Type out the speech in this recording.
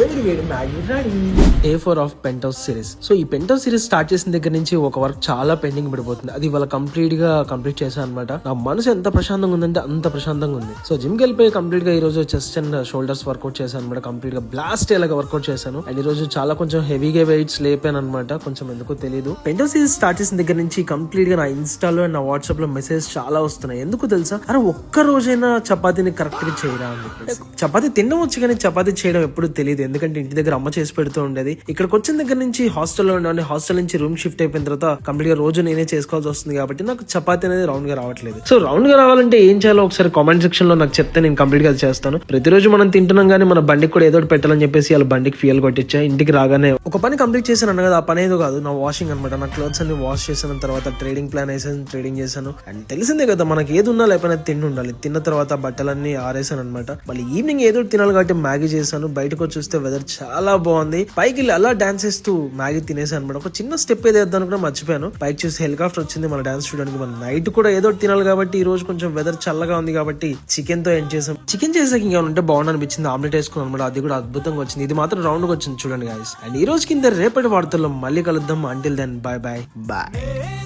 వేడి వేడి Maggi ready. A4 of penthouse series. So ఈ పెంట్ హౌస్ సిరీస్ స్టార్ట్ చేసిన దగ్గర నుంచి ఒక వర్క్ చాలా పెండింగ్ పడిపోతుంది. అది ఇవాళ కంప్లీట్ చేశాను అనమాట. నా మనసు ఎంత ప్రశాంతంగా ఉందంటే అంత ప్రశాంతంగా ఉంది. సో జిమ్ కి వెళ్ళిపోయి కంప్లీట్ గా ఈ రోజు చెస్ట్ అండ్ షోల్డర్స్ వర్కౌట్ చేశాను అనమాట. కంప్లీట్ గా బ్లాస్ట్ అయ్యేలాగా వర్కౌట్ చేశాను. అండ్ ఈ రోజు చాలా కొంచెం హెవీగా వెయిట్స్ లేపాను అనమాట. కొంచెం ఎందుకో తెలియదు. పెంట్ హౌస్ సిరీస్ స్టార్ట్ చేసిన దగ్గర నుంచి కంప్లీట్ గా నా ఇన్స్టాలో అండ్ నా వాట్సాప్ లో మెసేజ్ చాలా వస్తున్నాయి. ఎందుకు తెలుసా? అరే ఒక్క రోజైనా చపాతీని కరెక్ట్ గా చేయరా అని చెప్పేసి. చపాతీ తినడం వచ్చు కానీ చపాతీ చేయడం ఎప్పుడు తెలియదు. ఎందుకంటే ఇంటి దగ్గర అమ్మ చేసి పెడుతూ ఉండేది. ఇక్కడికి వచ్చిన దగ్గర నుంచి హాస్టల్లో ఉండే హాస్టల్ నుంచి రూమ్ షిఫ్ట్ అయిపోయిన తర్వాత కంప్లీట్ గా రోజు నేనే చేసుకోవాల్సి వస్తుంది కాబట్టి నాకు చపాతీ అనేది రౌండ్ గా రావట్లేదు. సో రౌండ్ గా రావాలంటే ఏం చేయాలో ఒకసారి కామెంట్ సెక్షన్ లో నాకు చెప్తే నేను కంప్లీట్ గా చేస్తాను. ప్రతిరోజు మనం తింటున్నాం కానీ మన బండికి కూడా ఏదో పెట్టాలని చెప్పేసి వాళ్ళ బండికి ఫ్యూయల్ కొట్టించా. ఇంటికి రాగానే ఒక పని కంప్లీట్ చేశాను అన్న కదా, ఆ పని ఏదో కాదు, నా వాషింగ్ అనమాట. నా క్లోత్స్ అన్ని వాష్ చేసిన తర్వాత ట్రేడింగ్ ప్లాన్ వేసాను, ట్రేడింగ్ చేశాను. అండ్ తెలిసిందే కదా మనకి ఏది ఉన్నా లేకపోయినా తిండి ఉండాలి. తిన్న తర్వాత బట్టలన్నీ ఆరేసాను అనమాట. మళ్ళీ ఈవినింగ్ ఏదో తినాలి కాబట్టి మ్యాగీ చేశాను. బయటకు వచ్చి చూస్తే వెదర్ చాలా బాగుంది. పైకి వెళ్ళి అలా డాన్స్ చేస్తూ మ్యాగీ తినేసాను అనమాట. ఒక చిన్న స్టెప్ ఏదేద్దాను కూడా మర్చిపోయాను. పైకి చూసి హెలికాప్టర్ వచ్చింది మన డాన్స్ చూడడానికి. మన నైట్ కూడా ఏదో తినాలి కాబట్టి ఈ రోజు కొంచెం వెదర్ చల్లగా ఉంది కాబట్టి చికెన్ తో ఎండ్ చేసాం. చికెన్ చేసాక ఇంకా ఉంటే బాగుంది అనిపించింది. ఆమ్లెట్ వేసుకున్నాను అనమాట. అది కూడా అద్భుతంగా వచ్చింది. ఇది మాత్రం రౌండ్ గా వచ్చింది చూడండి గాయస్. అండ్ ఈ రోజు కింద రేపటి వార్తల్లో మళ్ళీ కలుద్దాం. Until then bye bye bye.